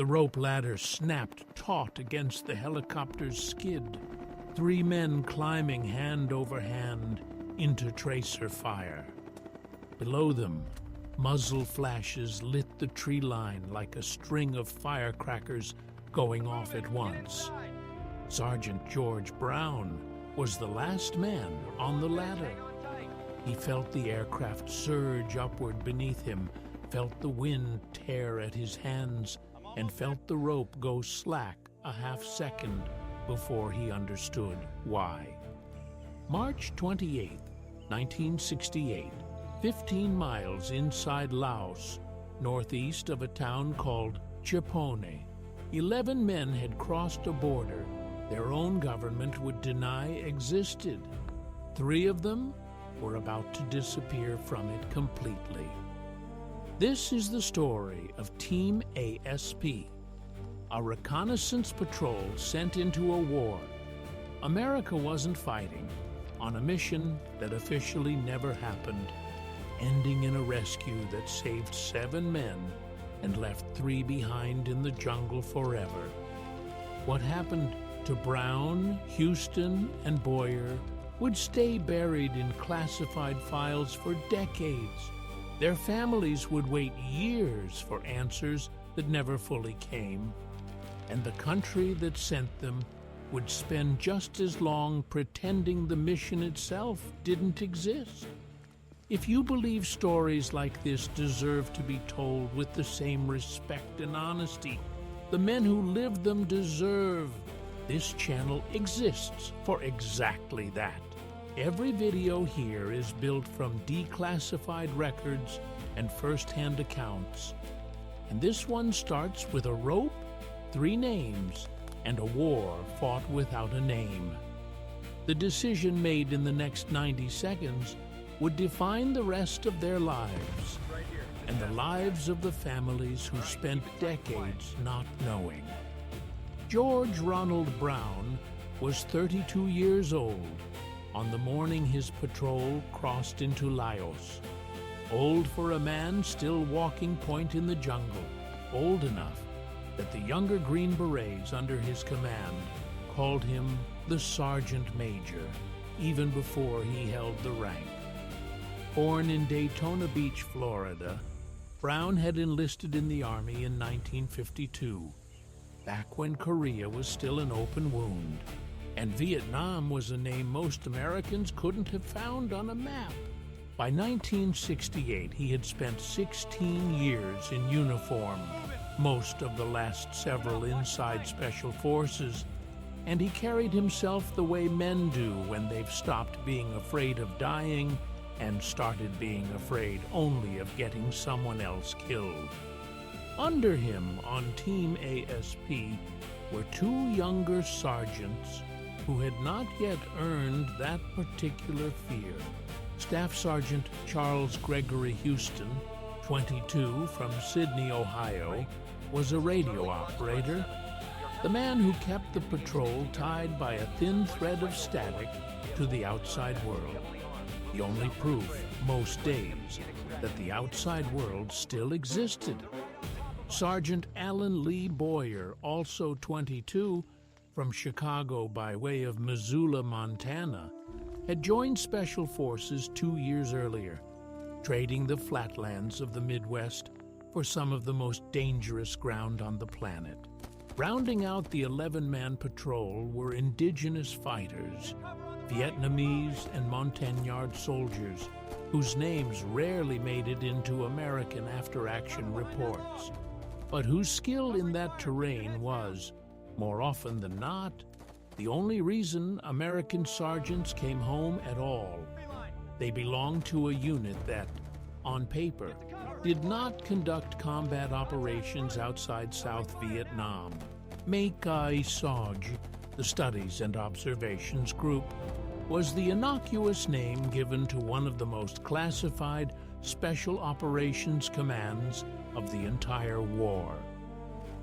The rope ladder snapped taut against the helicopter's skid. 3 men climbing hand over hand into tracer fire. Below them, muzzle flashes lit the tree line like a string of firecrackers going off at once. Sergeant George Brown was the last man on the ladder. He felt the aircraft surge upward beneath him, felt the wind tear at his hands, and felt the rope go slack a half second before he understood why. March 28, 1968, 15 miles inside Laos, northeast of a town called Chipone. 11 men had crossed a border their own government would deny existed. 3 of them were about to disappear from it completely. This is the story of Team ASP, a reconnaissance patrol sent into a war. America wasn't fighting, on a mission that officially never happened, ending in a rescue that saved 7 men and left 3 behind in the jungle forever. What happened to Brown, Houston, and Boyer would stay buried in classified files for decades. Their families would wait years for answers that never fully came, and the country that sent them would spend just as long pretending the mission itself didn't exist. If you believe stories like this deserve to be told with the same respect and honesty the men who lived them deserve, this channel exists for exactly that. Every video here is built from declassified records and first-hand accounts. And this one starts with a rope, 3 names, and a war fought without a name. The decision made in the next 90 seconds would define the rest of their lives, and the lives of the families who spent decades not knowing. George Ronald Brown was 32 years old on the morning his patrol crossed into Laos. Old for a man still walking point in the jungle, old enough that the younger Green Berets under his command called him the Sergeant Major, even before he held the rank. Born in Daytona Beach, Florida, Brown had enlisted in the Army in 1952, back when Korea was still an open wound, and Vietnam was a name most Americans couldn't have found on a map. By 1968, he had spent 16 years in uniform, most of the last several inside Special Forces, and he carried himself the way men do when they've stopped being afraid of dying and started being afraid only of getting someone else killed. Under him on Team ASP were 2 younger sergeants who had not yet earned that particular fear. Staff Sergeant Charles Gregory Houston, 22, from Sydney, Ohio, was a radio operator, the man who kept the patrol tied by a thin thread of static to the outside world. The only proof, most days, that the outside world still existed. Sergeant Alan Lee Boyer, also 22, from Chicago by way of Missoula, Montana, had joined Special Forces 2 years earlier, trading the flatlands of the Midwest for some of the most dangerous ground on the planet. Rounding out the 11-man patrol were indigenous fighters, Vietnamese and Montagnard soldiers, whose names rarely made it into American after-action reports, but whose skill in that terrain was, more often than not, the only reason American sergeants came home at all. They belonged to a unit that, on paper, did not conduct combat operations outside South Vietnam. MACV-SOG, the Studies and Observations Group, was the innocuous name given to one of the most classified special operations commands of the entire war.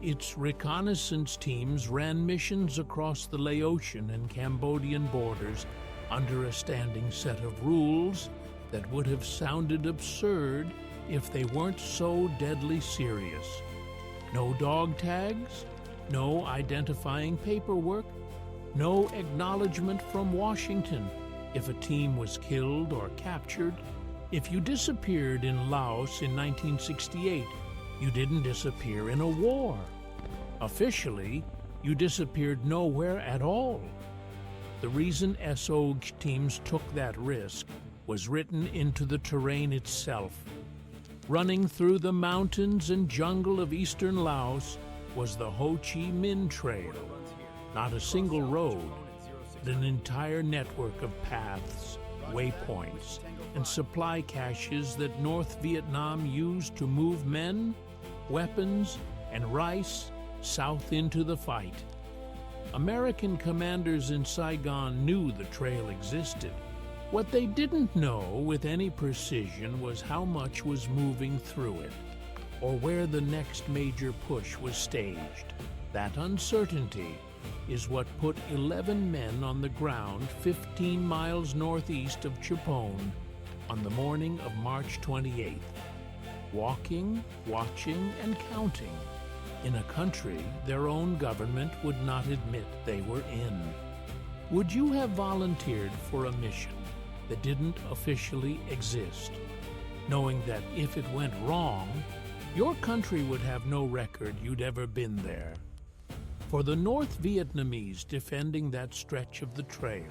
Its reconnaissance teams ran missions across the Laotian and Cambodian borders under a standing set of rules that would have sounded absurd if they weren't so deadly serious. No dog tags, no identifying paperwork, no acknowledgement from Washington if a team was killed or captured. If you disappeared in Laos in 1968, you didn't disappear in a war. Officially, you disappeared nowhere at all. The reason SOG teams took that risk was written into the terrain itself. Running through the mountains and jungle of eastern Laos was the Ho Chi Minh Trail. Not a single road, but an entire network of paths, waypoints, and supply caches that North Vietnam used to move men, weapons, and rice south into the fight. American commanders in Saigon knew the trail existed. What they didn't know with any precision was how much was moving through it, or where the next major push was staged. That uncertainty is what put 11 men on the ground 15 miles northeast of Chapone on the morning of March 28th, walking, watching, and counting in a country their own government would not admit they were in. Would you have volunteered for a mission that didn't officially exist, knowing that if it went wrong, your country would have no record you'd ever been there? For the North Vietnamese defending that stretch of the trail,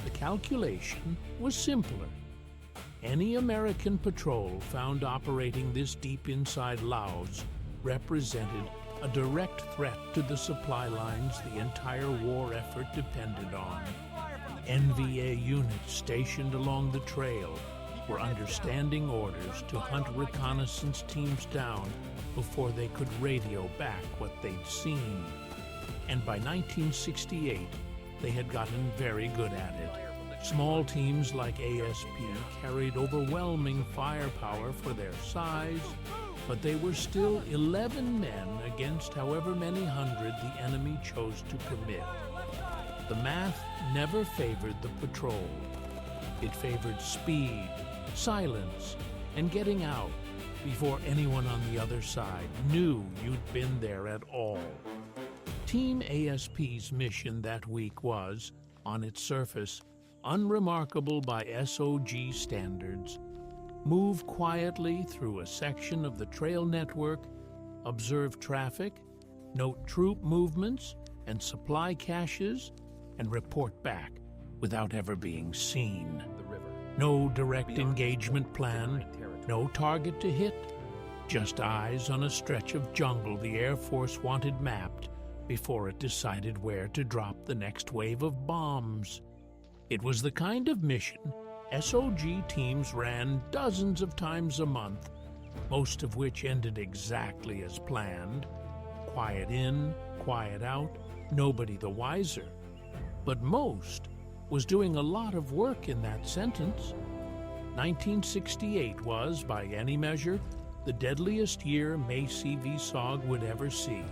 the calculation was simpler. Any American patrol found operating this deep inside Laos represented a direct threat to the supply lines the entire war effort depended on. NVA units stationed along the trail were under standing orders to hunt reconnaissance teams down before they could radio back what they'd seen. And by 1968, they had gotten very good at it. Small teams like ASP carried overwhelming firepower for their size, but they were still 11 men against however many hundred the enemy chose to commit. The math never favored the patrol. It favored speed, silence, and getting out before anyone on the other side knew you'd been there at all. Team ASP's mission that week was, on its surface, unremarkable by SOG standards. Move quietly through a section of the trail network, observe traffic, note troop movements and supply caches, and report back without ever being seen. No direct engagement planned, no target to hit, just eyes on a stretch of jungle the Air Force wanted mapped before it decided where to drop the next wave of bombs. It was the kind of mission SOG teams ran dozens of times a month, most of which ended exactly as planned. Quiet in, quiet out, nobody the wiser. But most was doing a lot of work in that sentence. 1968 was, by any measure, the deadliest year MACV-SOG would ever see.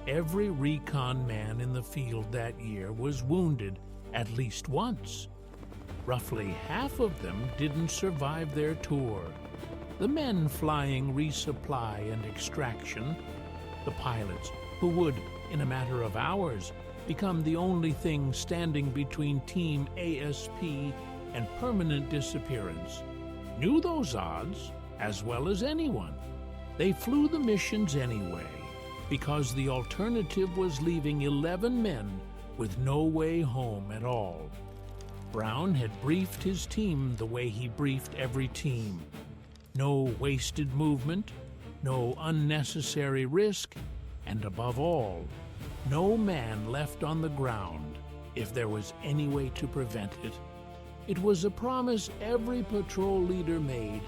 Every recon man in the field that year was wounded at least once. Roughly half of them didn't survive their tour. The men flying resupply and extraction, the pilots who would, in a matter of hours, become the only thing standing between Team ASP and permanent disappearance, knew those odds as well as anyone. They flew the missions anyway, because the alternative was leaving 11 men with no way home at all. Brown had briefed his team the way he briefed every team. No wasted movement, no unnecessary risk, and above all, no man left on the ground if there was any way to prevent it. It was a promise every patrol leader made,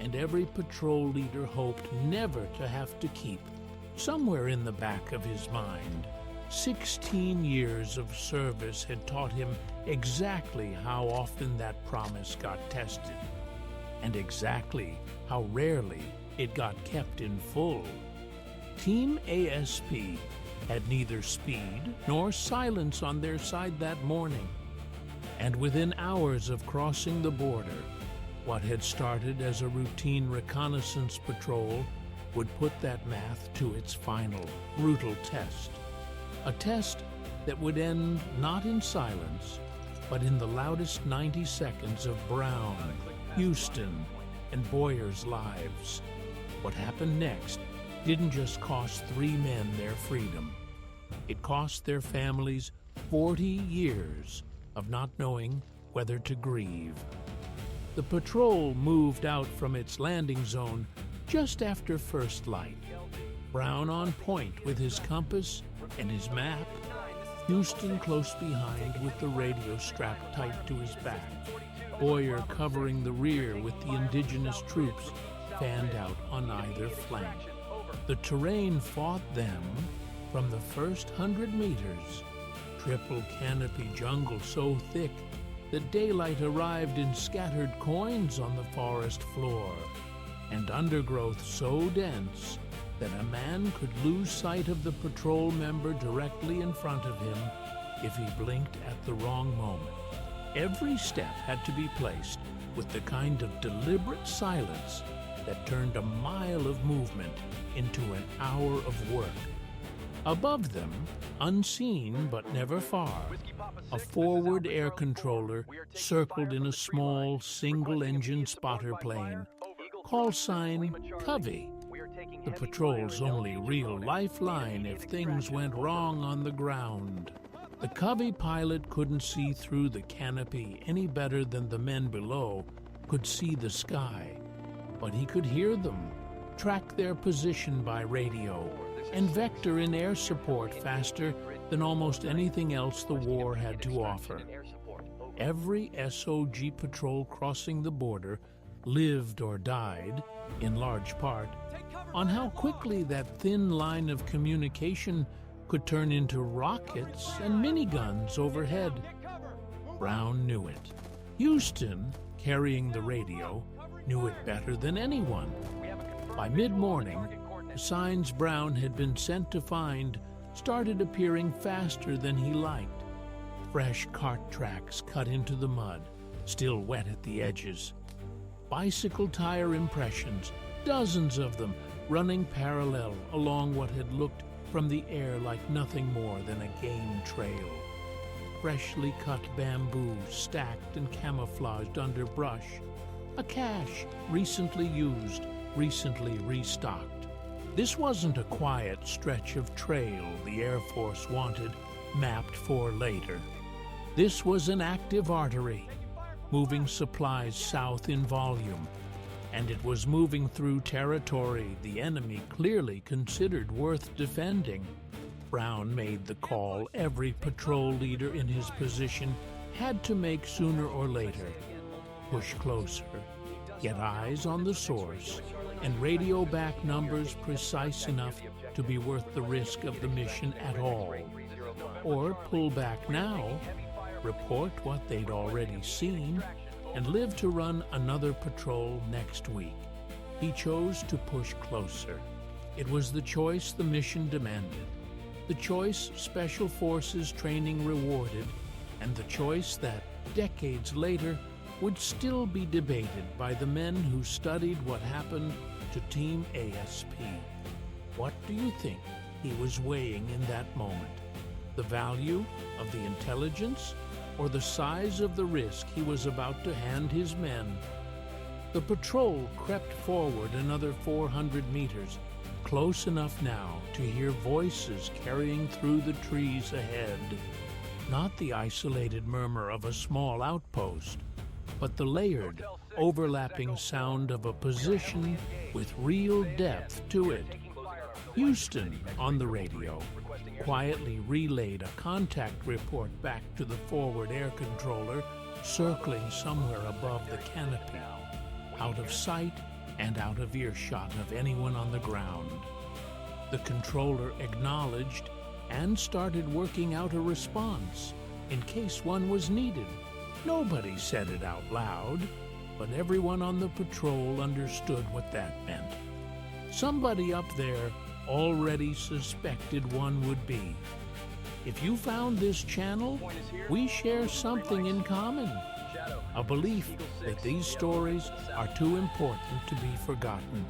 and every patrol leader hoped never to have to keep. Somewhere in the back of his mind, 16 years of service had taught him exactly how often that promise got tested, and exactly how rarely it got kept in full. Team ASP had neither speed nor silence on their side that morning, and within hours of crossing the border, what had started as a routine reconnaissance patrol would put that math to its final, brutal test. A test that would end not in silence, but in the loudest 90 seconds of Brown, Houston, and Boyer's lives. What happened next didn't just cost 3 men their freedom. It cost their families 40 years of not knowing whether to grieve. The patrol moved out from its landing zone just after first light. Brown on point with his compass and his map, Houston close behind with the radio strapped tight to his back, Boyer covering the rear with the indigenous troops fanned out on either flank. The terrain fought them from the first 100 meters. Triple canopy jungle so thick that daylight arrived in scattered coins on the forest floor, and undergrowth so dense that a man could lose sight of the patrol member directly in front of him if he blinked at the wrong moment. Every step had to be placed with the kind of deliberate silence that turned a mile of movement into an hour of work. Above them, unseen but never far, a forward air controller circled in a small single-engine spotter plane, call sign Covey, the patrol's only real lifeline if things went wrong on the ground. The Covey pilot couldn't see through the canopy any better than the men below could see the sky, but he could hear them, track their position by radio, and vector in air support faster than almost anything else the war had to offer. Every SOG patrol crossing the border lived or died, in large part, on how quickly that thin line of communication could turn into rockets and miniguns overhead. Brown knew it. Houston, carrying the radio, knew it better than anyone. By mid-morning, the signs Brown had been sent to find started appearing faster than he liked. Fresh cart tracks cut into the mud, still wet at the edges. Bicycle tire impressions, dozens of them, running parallel along what had looked from the air like nothing more than a game trail. Freshly cut bamboo stacked and camouflaged under brush. A cache recently used, recently restocked. This wasn't a quiet stretch of trail the Air Force wanted, mapped for later. This was an active artery, moving supplies south in volume, and it was moving through territory the enemy clearly considered worth defending. Brown made the call every patrol leader in his position had to make sooner or later. Push closer, get eyes on the source, and radio back numbers precise enough to be worth the risk of the mission at all. Or pull back now, report what they'd already seen, and live to run another patrol next week. He chose to push closer. It was the choice the mission demanded, the choice Special Forces training rewarded, and the choice that, decades later, would still be debated by the men who studied what happened to Team ASP. What do you think he was weighing in that moment? The value of the intelligence or the size of the risk he was about to hand his men? The patrol crept forward another 400 meters, close enough now to hear voices carrying through the trees ahead. Not the isolated murmur of a small outpost, but the layered, overlapping sound of a position with real depth to it. Houston, on the radio, quietly relayed a contact report back to the forward air controller, circling somewhere above the canopy, out of sight and out of earshot of anyone on the ground. The controller acknowledged and started working out a response in case one was needed. Nobody said it out loud, but everyone on the patrol understood what that meant. Somebody up there already suspected one would be. If you found this channel, we share something in common, a belief that these stories are too important to be forgotten.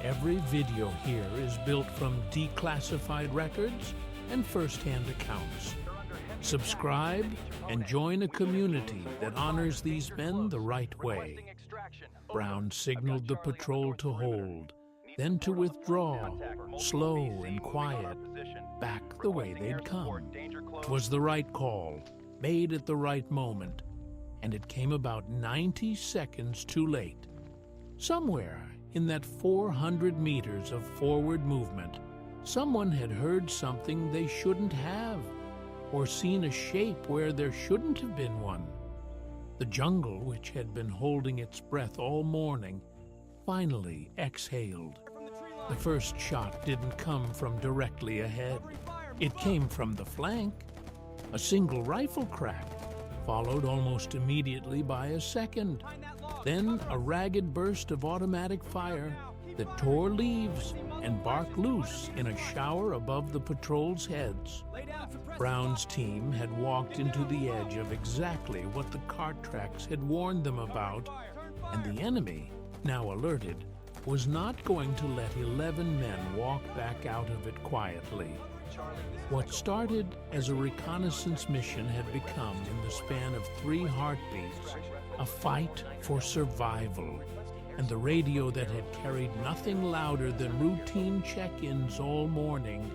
Every video here is built from declassified records and first-hand accounts. Subscribe and join a community that honors these men the right way. Brown signaled the patrol to hold, then to withdraw, slow and quiet, back the way they'd come. 'Twas the right call, made at the right moment, and it came about 90 seconds too late. Somewhere in that 400 meters of forward movement, someone had heard something they shouldn't have, or seen a shape where there shouldn't have been one. The jungle, which had been holding its breath all morning, finally exhaled. The first shot didn't come from directly ahead. It came from the flank. A single rifle crack, followed almost immediately by a second. Then a ragged burst of automatic fire that tore leaves and bark loose in a shower above the patrol's heads. Brown's team had walked into the edge of exactly what the cart tracks had warned them about, and the enemy, now alerted, was not going to let 11 men walk back out of it quietly. What started as a reconnaissance mission had become, in the span of 3 heartbeats, a fight for survival, and the radio that had carried nothing louder than routine check-ins all morning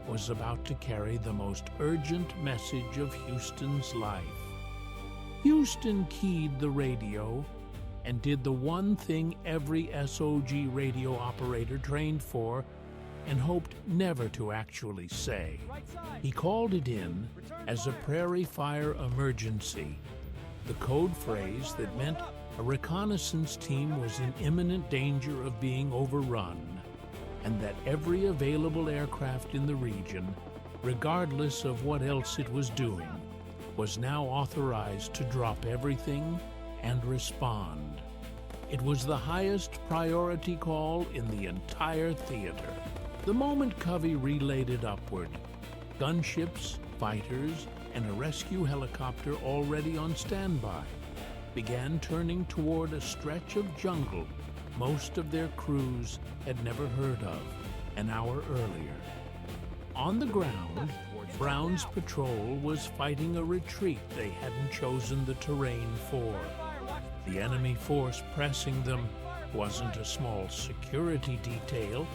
was about to carry the most urgent message of Houston's life. Houston keyed the radio and did the one thing every SOG radio operator trained for and hoped never to actually say. He called it in as a prairie fire emergency, the code phrase that meant a reconnaissance team was in imminent danger of being overrun, and that every available aircraft in the region, regardless of what else it was doing, was now authorized to drop everything and respond. It was the highest priority call in the entire theater. The moment Covey relayed it upward, gunships, fighters, and a rescue helicopter already on standby began turning toward a stretch of jungle most of their crews had never heard of an hour earlier. On the ground, Brown's patrol was fighting a retreat they hadn't chosen the terrain for. The enemy force pressing them wasn't a small security detail.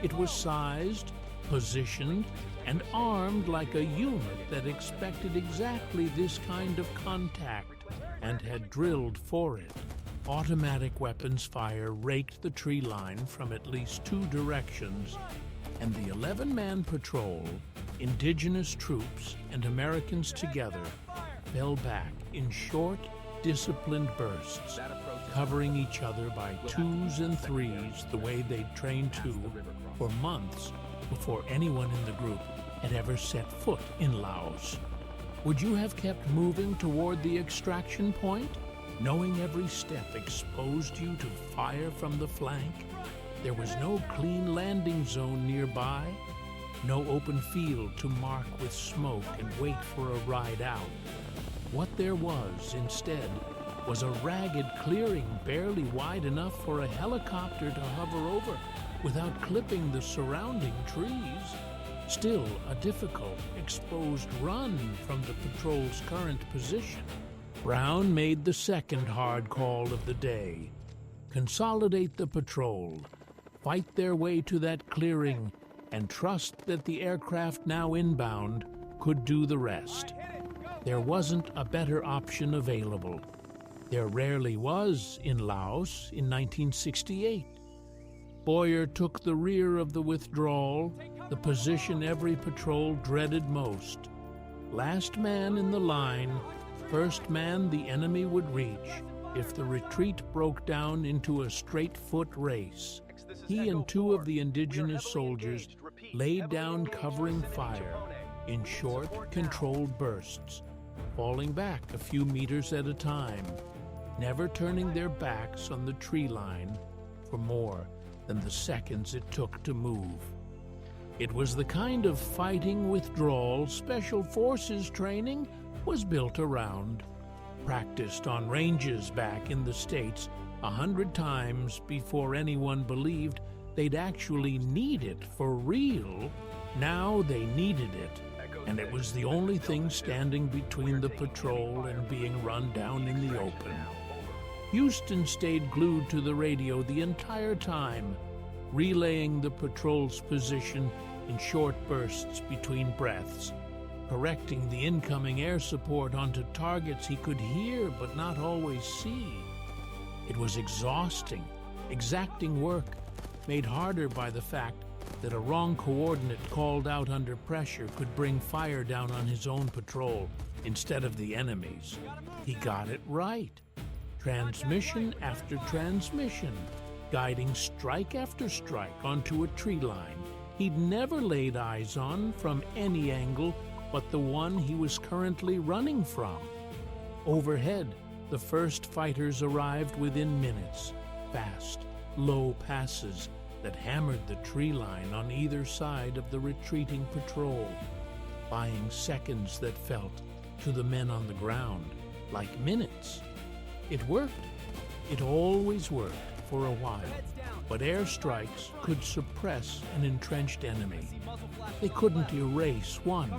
It was sized, positioned, and armed like a unit that expected exactly this kind of contact and had drilled for it. Automatic weapons fire raked the tree line from at least 2 directions, and the 11-man patrol, indigenous troops and Americans together, fell back in short, disciplined bursts, covering each other by 2s and 3s the way they'd trained to for months before anyone in the group had ever set foot in Laos. Would you have kept moving toward the extraction point, knowing every step exposed you to fire from the flank? There was no clean landing zone nearby, no open field to mark with smoke and wait for a ride out. What there was, instead, was a ragged clearing barely wide enough for a helicopter to hover over without clipping the surrounding trees. Still a difficult, exposed run from the patrol's current position. Brown made the second hard call of the day. Consolidate the patrol, fight their way to that clearing, and trust that the aircraft now inbound could do the rest. There wasn't a better option available. There rarely was in Laos in 1968. Boyer took the rear of the withdrawal, the position every patrol dreaded most. Last man in the line, first man the enemy would reach if the retreat broke down into a straight-foot race. He and 2 of the indigenous soldiers laid down covering fire in short, controlled bursts, falling back a few meters at a time, never turning their backs on the tree line for more than the seconds it took to move. It was the kind of fighting withdrawal Special Forces training was built around, practiced on ranges back in the States 100 times before anyone believed they'd actually need it for real. Now they needed it, and it was the only thing standing between the patrol and being run down in the open. Houston stayed glued to the radio the entire time, relaying the patrol's position in short bursts between breaths, correcting the incoming air support onto targets he could hear but not always see. It was exhausting, exacting work, made harder by the fact that a wrong coordinate called out under pressure could bring fire down on his own patrol instead of the enemy's. He got it right. Transmission after transmission, guiding strike after strike onto a tree line he'd never laid eyes on from any angle but the one he was currently running from. Overhead, the first fighters arrived within minutes, fast, low passes that hammered the tree line on either side of the retreating patrol, buying seconds that felt, to the men on the ground, like minutes. It worked. It always worked for a while, but airstrikes could suppress an entrenched enemy. They couldn't erase one,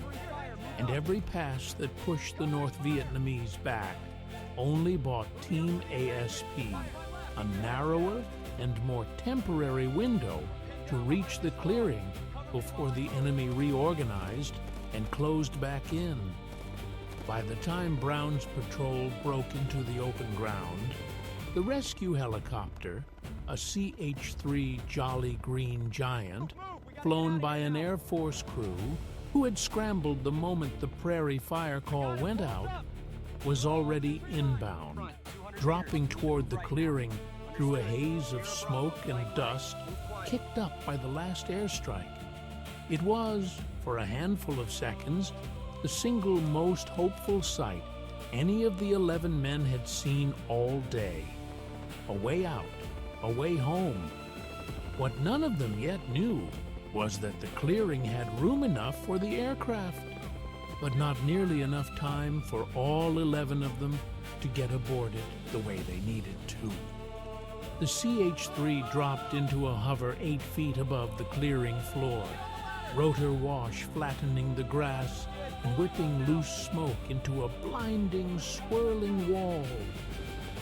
and every pass that pushed the North Vietnamese back only bought Team ASP a narrower and more temporary window to reach the clearing before the enemy reorganized and closed back in. By the time Brown's patrol broke into the open ground, the rescue helicopter, a CH-3 Jolly Green Giant, flown by an Air Force crew who had scrambled the moment the prairie fire call went out, was already inbound, dropping toward the clearing through a haze of smoke and dust kicked up by the last airstrike. It was, for a handful of seconds, the single most hopeful sight any of the 11 men had seen all day. A way out, a way home. What none of them yet knew was that the clearing had room enough for the aircraft, but not nearly enough time for all 11 of them to get aboard it the way they needed to. The CH-3 dropped into a hover 8 feet above the clearing floor, rotor wash flattening the grass and whipping loose smoke into a blinding, swirling wall.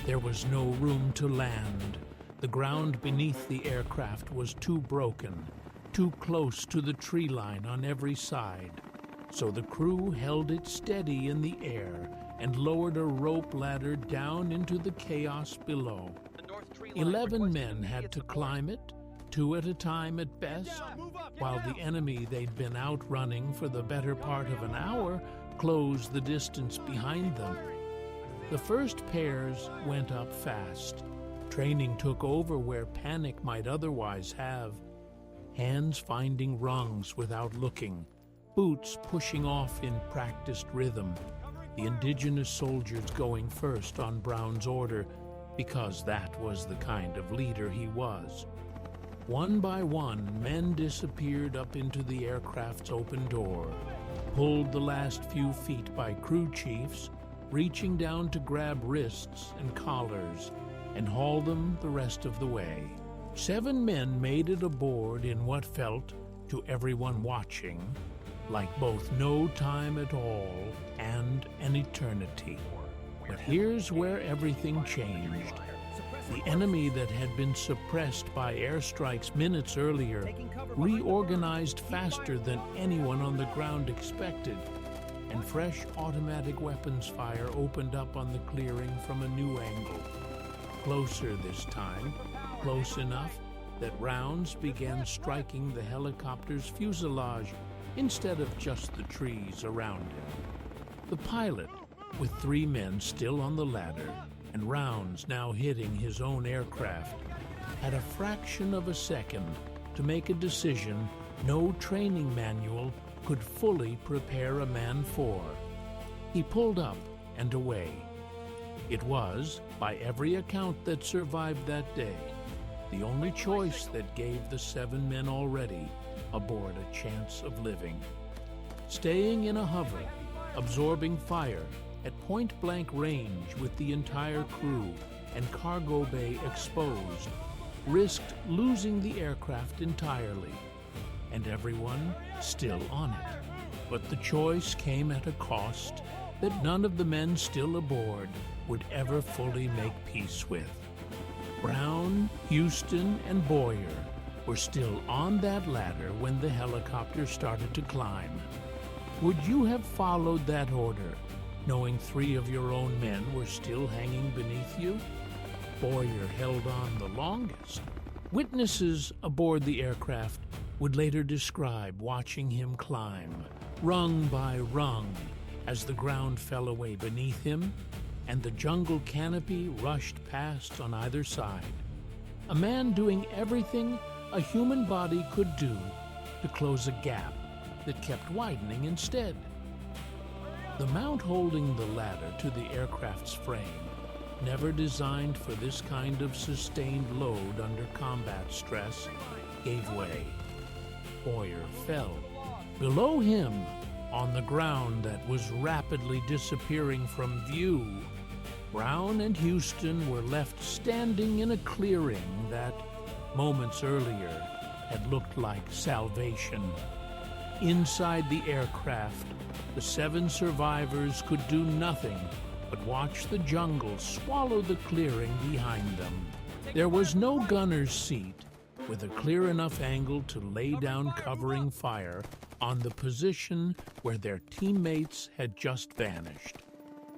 There was no room to land. The ground beneath the aircraft was too broken, too close to the tree line on every side, so the crew held it steady in the air and lowered a rope ladder down into the chaos below. 11 men had to climb it, 2 at a time at best, while the enemy they'd been outrunning for the better part of an hour closed the distance behind them. The first pairs went up fast. Training took over where panic might otherwise have. Hands finding rungs without looking, boots pushing off in practiced rhythm, the indigenous soldiers going first on Brown's order, because that was the kind of leader he was. One by one, men disappeared up into the aircraft's open door, pulled the last few feet by crew chiefs, reaching down to grab wrists and collars, and haul them the rest of the way. 7 men made it aboard in what felt, to everyone watching, like both no time at all and an eternity. But here's where everything changed. The enemy that had been suppressed by airstrikes minutes earlier reorganized faster than anyone on the ground expected, and fresh automatic weapons fire opened up on the clearing from a new angle. Closer this time, close enough that rounds began striking the helicopter's fuselage instead of just the trees around it. The pilot, with 3 men still on the ladder and rounds now hitting his own aircraft, had a fraction of a second to make a decision no training manual could fully prepare a man for. He pulled up and away. It was, by every account that survived that day, the only choice that gave the 7 men already aboard a chance of living. Staying in a hover, absorbing fire at point-blank range with the entire crew and cargo bay exposed, risked losing the aircraft entirely, and everyone still on it. But the choice came at a cost that none of the men still aboard would ever fully make peace with. Brown, Houston, and Boyer were still on that ladder when the helicopter started to climb. Would you have followed that order, knowing 3 of your own men were still hanging beneath you? Boyer held on the longest. Witnesses aboard the aircraft would later describe watching him climb, rung by rung, as the ground fell away beneath him and the jungle canopy rushed past on either side. A man doing everything a human body could do to close a gap that kept widening instead. The mount holding the ladder to the aircraft's frame, never designed for this kind of sustained load under combat stress, gave way. Boyer fell. Below him, on the ground that was rapidly disappearing from view, Brown and Houston were left standing in a clearing that, moments earlier, had looked like salvation. Inside the aircraft, the 7 survivors could do nothing but watch the jungle swallow the clearing behind them. There was no gunner's seat, with a clear enough angle to lay down covering fire on the position where their teammates had just vanished.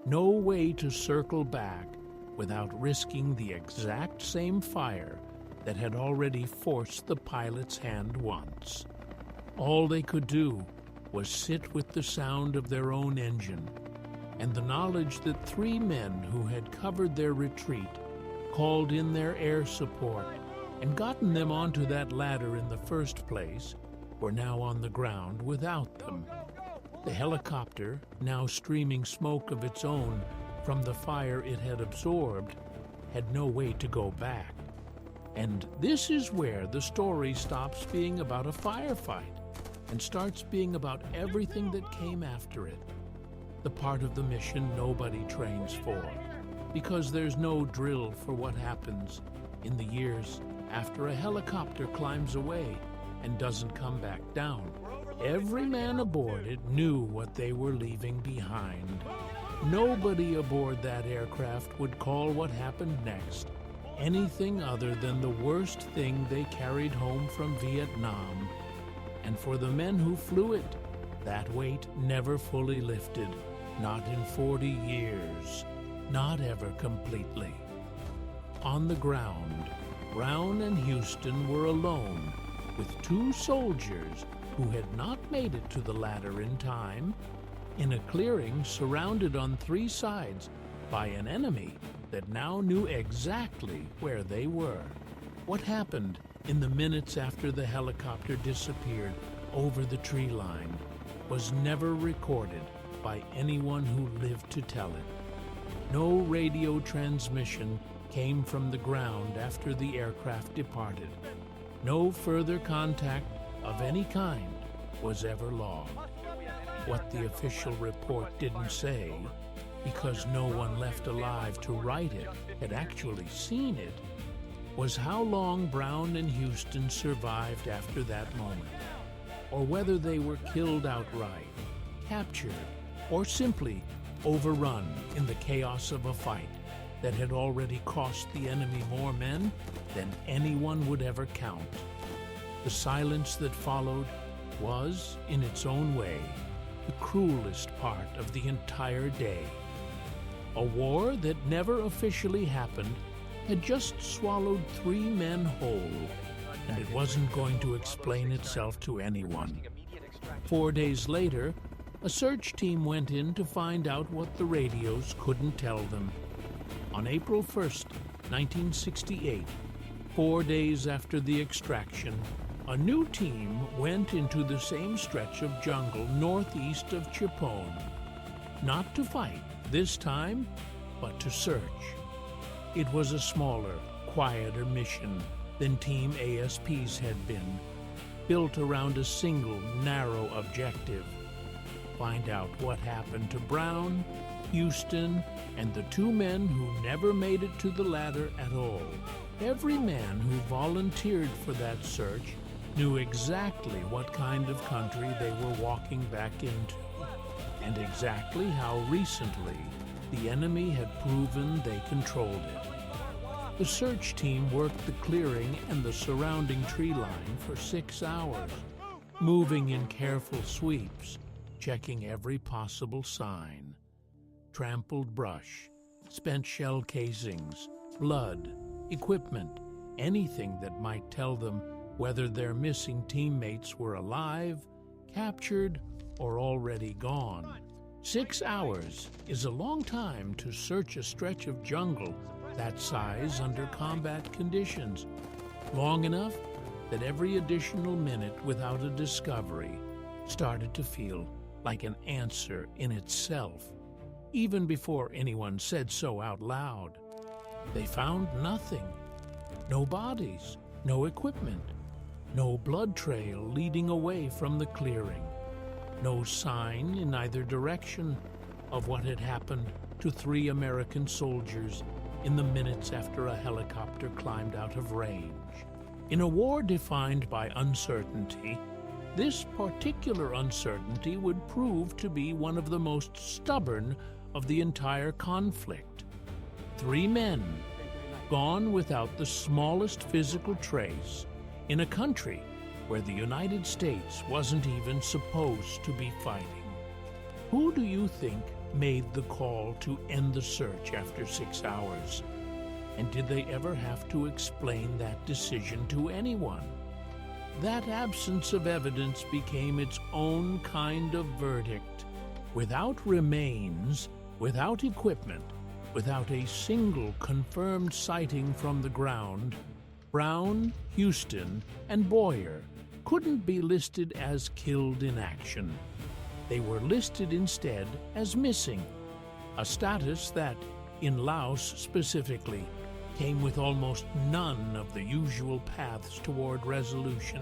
No way to circle back without risking the exact same fire that had already forced the pilot's hand once. All they could do was sit with the sound of their own engine and the knowledge that 3 men who had covered their retreat, called in their air support, and gotten them onto that ladder in the first place, were now on the ground without them. The helicopter, now streaming smoke of its own from the fire it had absorbed, had no way to go back. And this is where the story stops being about a firefight and starts being about everything that came after it. The part of the mission nobody trains for, because there's no drill for what happens in the years after a helicopter climbs away and doesn't come back down. Every man aboard it knew what they were leaving behind. Nobody aboard that aircraft would call what happened next anything other than the worst thing they carried home from Vietnam. And for the men who flew it, that weight never fully lifted, not in 40 years, not ever completely. On the ground, Brown and Houston were alone with 2 soldiers who had not made it to the ladder in time, in a clearing surrounded on 3 sides by an enemy that now knew exactly where they were. What happened in the minutes after the helicopter disappeared over the tree line was never recorded by anyone who lived to tell it. No radio transmission came from the ground after the aircraft departed. No further contact of any kind was ever logged. What the official report didn't say, because no one left alive to write it had actually seen it, was how long Brown and Houston survived after that moment, or whether they were killed outright, captured, or simply overrun in the chaos of a fight that had already cost the enemy more men than anyone would ever count. The silence that followed was, in its own way, the cruelest part of the entire day. A war that never officially happened had just swallowed 3 men whole, and it wasn't going to explain itself to anyone. 4 days later, a search team went in to find out what the radios couldn't tell them. On April 1st, 1968, 4 days after the extraction, a new team went into the same stretch of jungle northeast of Chipone. Not to fight this time, but to search. It was a smaller, quieter mission than Team ASP's had been, built around a single, narrow objective: find out what happened to Brown, Houston, and the 2 men who never made it to the ladder at all. Every man who volunteered for that search knew exactly what kind of country they were walking back into, and exactly how recently the enemy had proven they controlled it. The search team worked the clearing and the surrounding tree line for 6 hours, moving in careful sweeps, checking every possible sign. Trampled brush, spent shell casings, blood, equipment, anything that might tell them whether their missing teammates were alive, captured, or already gone. 6 hours is a long time to search a stretch of jungle that size under combat conditions, long enough that every additional minute without a discovery started to feel like an answer in itself, even before anyone said so out loud. They found nothing. No bodies, no equipment, no blood trail leading away from the clearing, no sign in either direction of what had happened to 3 American soldiers in the minutes after a helicopter climbed out of range. In a war defined by uncertainty, this particular uncertainty would prove to be one of the most stubborn of the entire conflict. 3 men, gone without the smallest physical trace, in a country where the United States wasn't even supposed to be fighting. Who do you think made the call to end the search after 6 hours? And did they ever have to explain that decision to anyone? That absence of evidence became its own kind of verdict. Without remains, without equipment, without a single confirmed sighting from the ground, Brown, Houston, and Boyer couldn't be listed as killed in action. They were listed instead as missing, a status that, in Laos specifically, came with almost none of the usual paths toward resolution.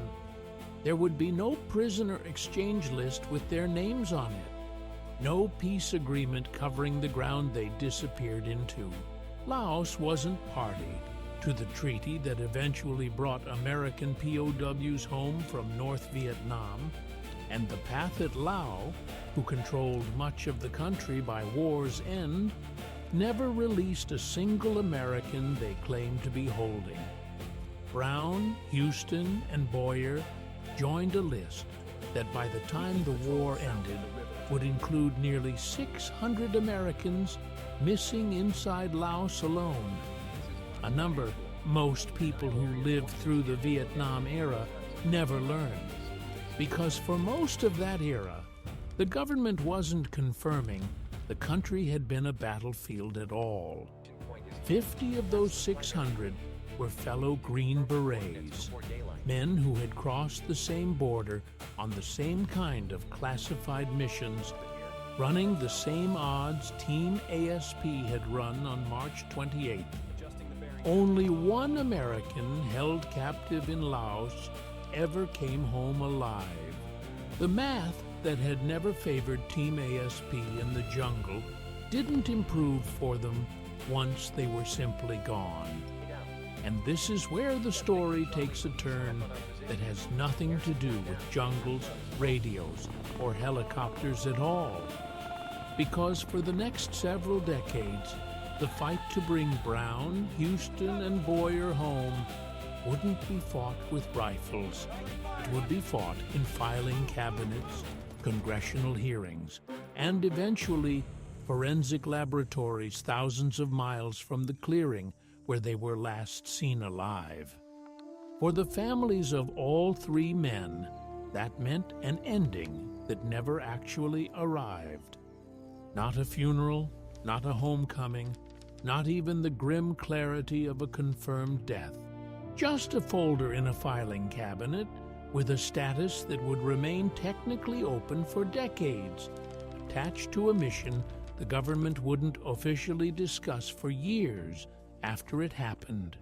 There would be no prisoner exchange list with their names on it, no peace agreement covering the ground they disappeared into. Laos wasn't party to the treaty that eventually brought American POWs home from North Vietnam, and the Pathet Lao, who controlled much of the country by war's end, never released a single American they claimed to be holding. Brown, Houston, and Boyer joined a list that by the time the war ended would include nearly 600 Americans missing inside Laos alone, a number most people who lived through the Vietnam era never learned, because for most of that era, the government wasn't confirming the country had been a battlefield at all. 50 of those 600 were fellow Green Berets, men who had crossed the same border on the same kind of classified missions, running the same odds Team ASP had run on March 28th. Only one American held captive in Laos ever came home alive. The math that had never favored Team ASP in the jungle didn't improve for them once they were simply gone. And this is where the story takes a turn that has nothing to do with jungles, radios, or helicopters at all. Because for the next several decades, the fight to bring Brown, Houston, and Boyer home wouldn't be fought with rifles. It would be fought in filing cabinets, congressional hearings, and eventually forensic laboratories thousands of miles from the clearing where they were last seen alive. For the families of all 3 men, that meant an ending that never actually arrived. Not a funeral, not a homecoming, not even the grim clarity of a confirmed death. Just a folder in a filing cabinet with a status that would remain technically open for decades, attached to a mission the government wouldn't officially discuss for years after it happened.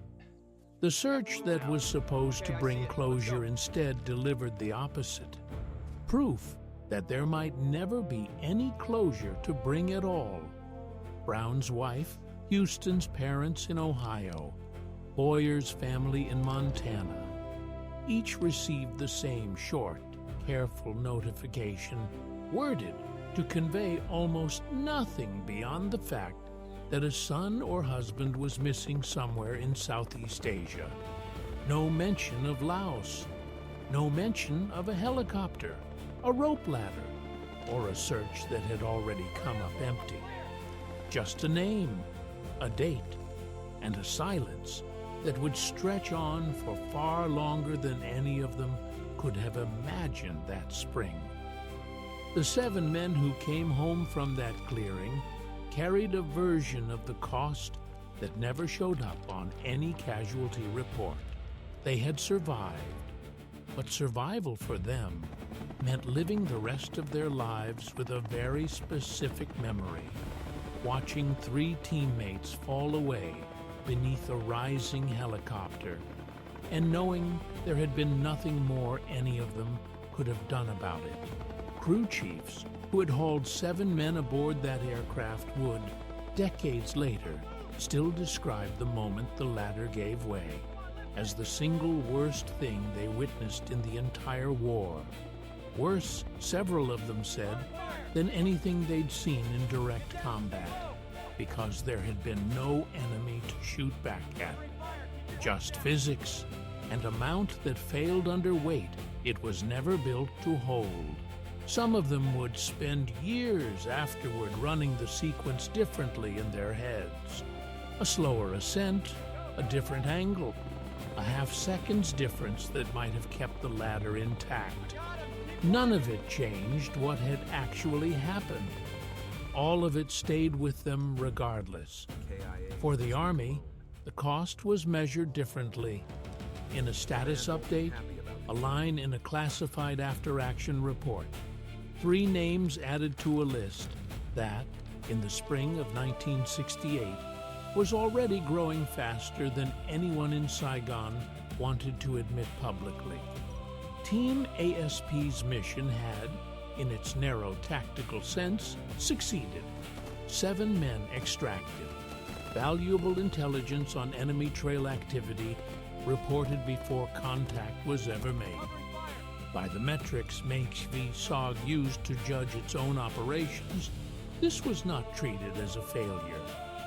The search that was supposed to bring closure instead delivered the opposite. Proof that there might never be any closure to bring at all. Brown's wife, Houston's parents in Ohio, Boyer's family in Montana. Each received the same short, careful notification, worded to convey almost nothing beyond the fact that a son or husband was missing somewhere in Southeast Asia. No mention of Laos, no mention of a helicopter, a rope ladder, or a search that had already come up empty. Just a name, a date, and a silence that would stretch on for far longer than any of them could have imagined that spring. The 7 men who came home from that clearing carried a version of the cost that never showed up on any casualty report. They had survived, but survival for them meant living the rest of their lives with a very specific memory, watching 3 teammates fall away beneath a rising helicopter, and knowing there had been nothing more any of them could have done about it. Crew chiefs who had hauled 7 men aboard that aircraft would, decades later, still describe the moment the ladder gave way as the single worst thing they witnessed in the entire war. Worse, several of them said, than anything they'd seen in direct combat, because there had been no enemy to shoot back at. Just physics, and a mount that failed under weight it was never built to hold. Some of them would spend years afterward running the sequence differently in their heads. A slower ascent, a different angle, a half-second's difference that might have kept the ladder intact. None of it changed what had actually happened. All of it stayed with them regardless. For the Army, the cost was measured differently. In a status update, a line in a classified after-action report, 3 names added to a list that, in the spring of 1968, was already growing faster than anyone in Saigon wanted to admit publicly. Team ASP's mission had, in its narrow tactical sense, succeeded. 7 men extracted. Valuable intelligence on enemy trail activity reported before contact was ever made. By the metrics MACV-SOG used to judge its own operations, this was not treated as a failure.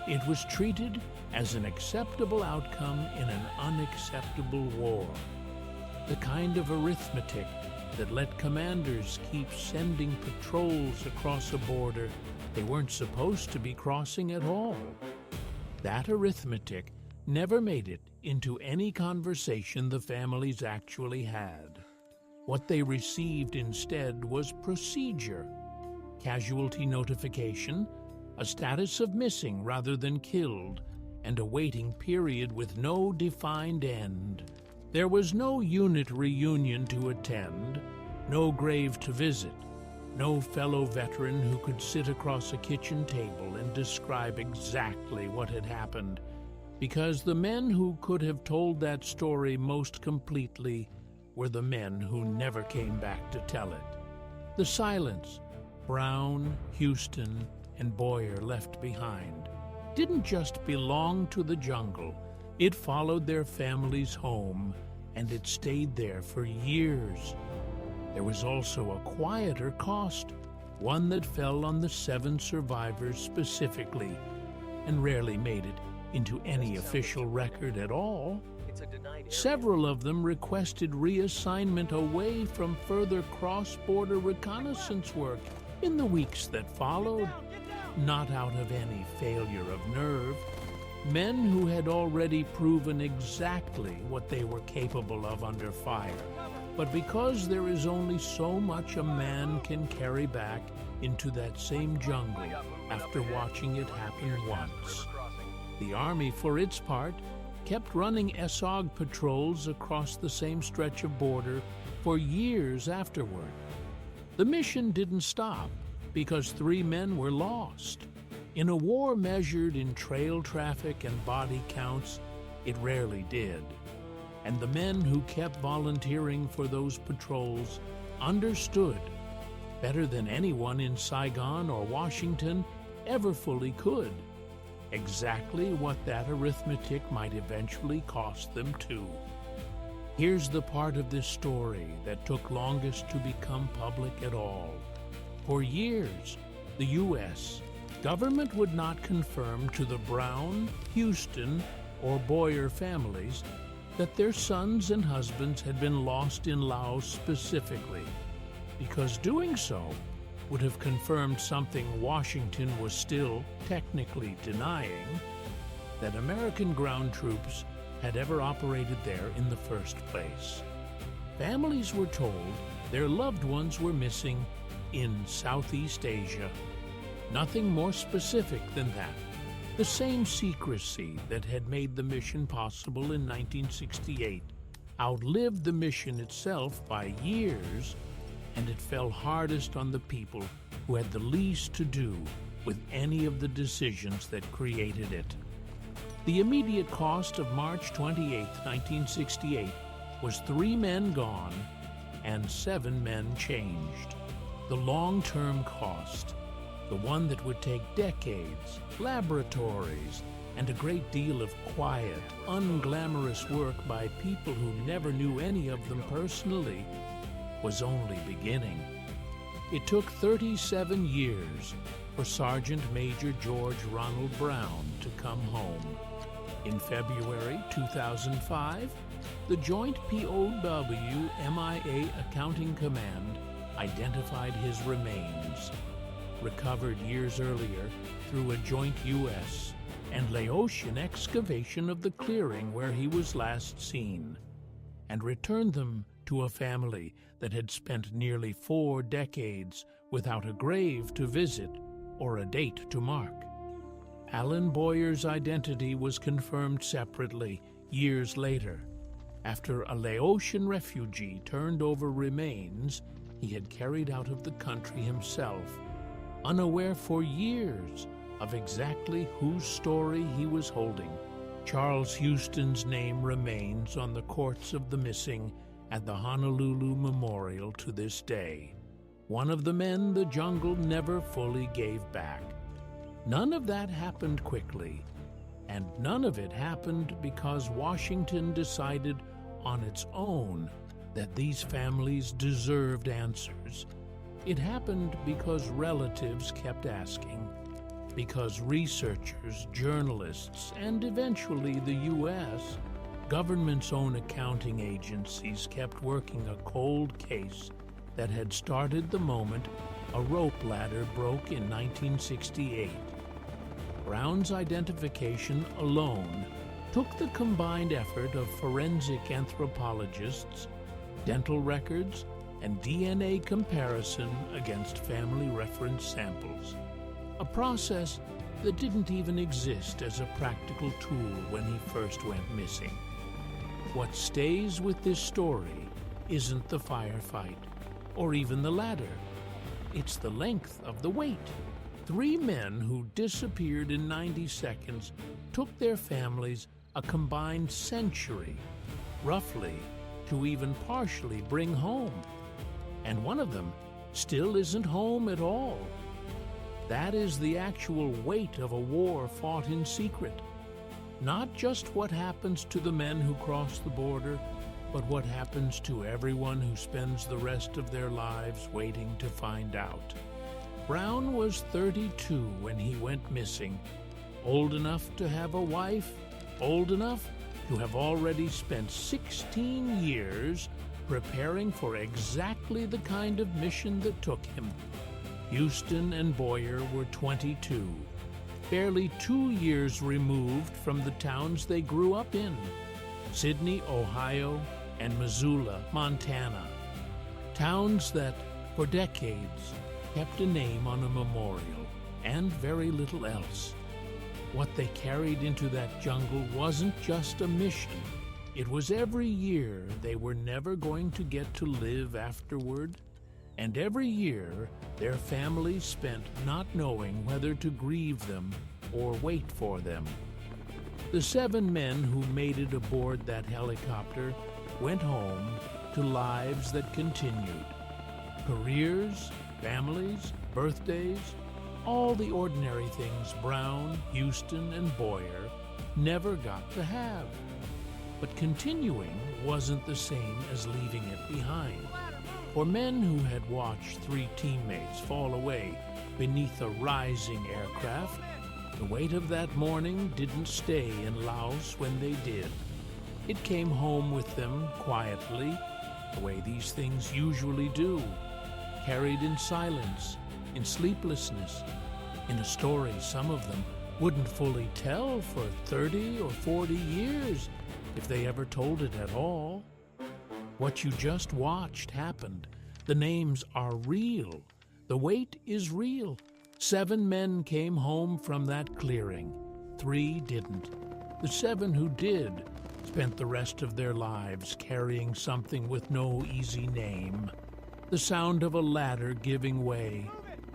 It was treated as an acceptable outcome in an unacceptable war. The kind of arithmetic that let commanders keep sending patrols across a border they weren't supposed to be crossing at all. That arithmetic never made it into any conversation the families actually had. What they received instead was procedure, casualty notification, a status of missing rather than killed, and a waiting period with no defined end. There was no unit reunion to attend, no grave to visit, no fellow veteran who could sit across a kitchen table and describe exactly what had happened, because the men who could have told that story most completely were the men who never came back to tell it. The silence Brown, Houston, and Boyer left behind didn't just belong to the jungle. It followed their families home, and it stayed there for years. There was also a quieter cost, one that fell on the 7 survivors specifically, and rarely made it into any official record at all. Several of them requested reassignment away from further cross-border reconnaissance work in the weeks that followed, not out of any failure of nerve. Men who had already proven exactly what they were capable of under fire, but because there is only so much a man can carry back into that same jungle after watching it happen once. The Army, for its part, kept running SOG patrols across the same stretch of border for years afterward. The mission didn't stop because 3 men were lost. In a war measured in trail traffic and body counts, it rarely did. And the men who kept volunteering for those patrols understood, better than anyone in Saigon or Washington ever fully could, exactly what that arithmetic might eventually cost them too. Here's the part of this story that took longest to become public at all. For years, the U.S. government would not confirm to the Brown, Houston, or Boyer families that their sons and husbands had been lost in Laos specifically, because doing so would have confirmed something Washington was still technically denying, that American ground troops had ever operated there in the first place. Families were told their loved ones were missing in Southeast Asia. Nothing more specific than that. The same secrecy that had made the mission possible in 1968 outlived the mission itself by years, and it fell hardest on the people who had the least to do with any of the decisions that created it. The immediate cost of March 28, 1968 was 3 men gone and 7 men changed. The long-term cost, the one that would take decades, laboratories, and a great deal of quiet, unglamorous work by people who never knew any of them personally, was only beginning. It took 37 years for Sergeant Major George Ronald Brown to come home. In February 2005, the Joint POW MIA Accounting Command identified his remains, recovered years earlier through a joint U.S. and Laotian excavation of the clearing where he was last seen, and returned them to a family that had spent nearly 4 decades without a grave to visit or a date to mark. Alan Boyer's identity was confirmed separately years later, after a Laotian refugee turned over remains he had carried out of the country himself, unaware for years of exactly whose story he was holding. Charles Houston's name remains on the courts of the missing at the Honolulu Memorial to this day, one of the men the jungle never fully gave back. None of that happened quickly, and none of it happened because Washington decided on its own that these families deserved answers. It happened because relatives kept asking, because researchers, journalists, and eventually the U.S. government's own accounting agencies kept working a cold case that had started the moment a rope ladder broke in 1968. Brown's identification alone took the combined effort of forensic anthropologists, dental records, and DNA comparison against family reference samples, a process that didn't even exist as a practical tool when he first went missing. What stays with this story isn't the firefight, or even the ladder. It's the length of the wait. 3 men who disappeared in 90 seconds took their families a combined century, roughly, to even partially bring home. And one of them still isn't home at all. That is the actual weight of a war fought in secret. Not just what happens to the men who cross the border, but what happens to everyone who spends the rest of their lives waiting to find out. Brown was 32 when he went missing, old enough to have a wife, old enough to have already spent 16 years preparing for exactly the kind of mission that took him. Houston and Boyer were 22, barely 2 years removed from the towns they grew up in, Sydney, Ohio, and Missoula, Montana, towns that, for decades, kept a name on a memorial, and very little else. What they carried into that jungle wasn't just a mission. It was every year they were never going to get to live afterward, and every year their families spent not knowing whether to grieve them or wait for them. The 7 men who made it aboard that helicopter went home to lives that continued. Careers, families, birthdays, All the ordinary things Brown, Houston, and Boyer never got to have. But continuing wasn't the same as leaving it behind. For men who had watched 3 teammates fall away beneath a rising aircraft, the weight of that morning didn't stay in Laos when they did. It came home with them quietly, the way these things usually do, carried in silence, in sleeplessness, in a story some of them wouldn't fully tell for 30 or 40 years, if they ever told it at all. What you just watched happened. The names are real. The weight is real. 7 men came home from that clearing. 3 didn't. The 7 who did spent the rest of their lives carrying something with no easy name. The sound of a ladder giving way.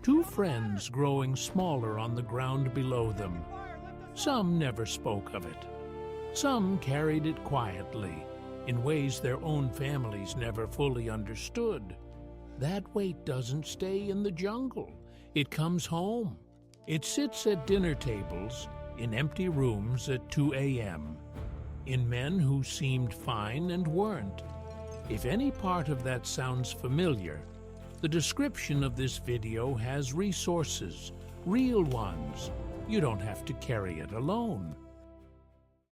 2 friends growing smaller on the ground below them. Some never spoke of it. Some carried it quietly, in ways their own families never fully understood. That weight doesn't stay in the jungle. It comes home. It sits at dinner tables, in empty rooms at 2 a.m., in men who seemed fine and weren't. If any part of that sounds familiar, the description of this video has resources, real ones. You don't have to carry it alone.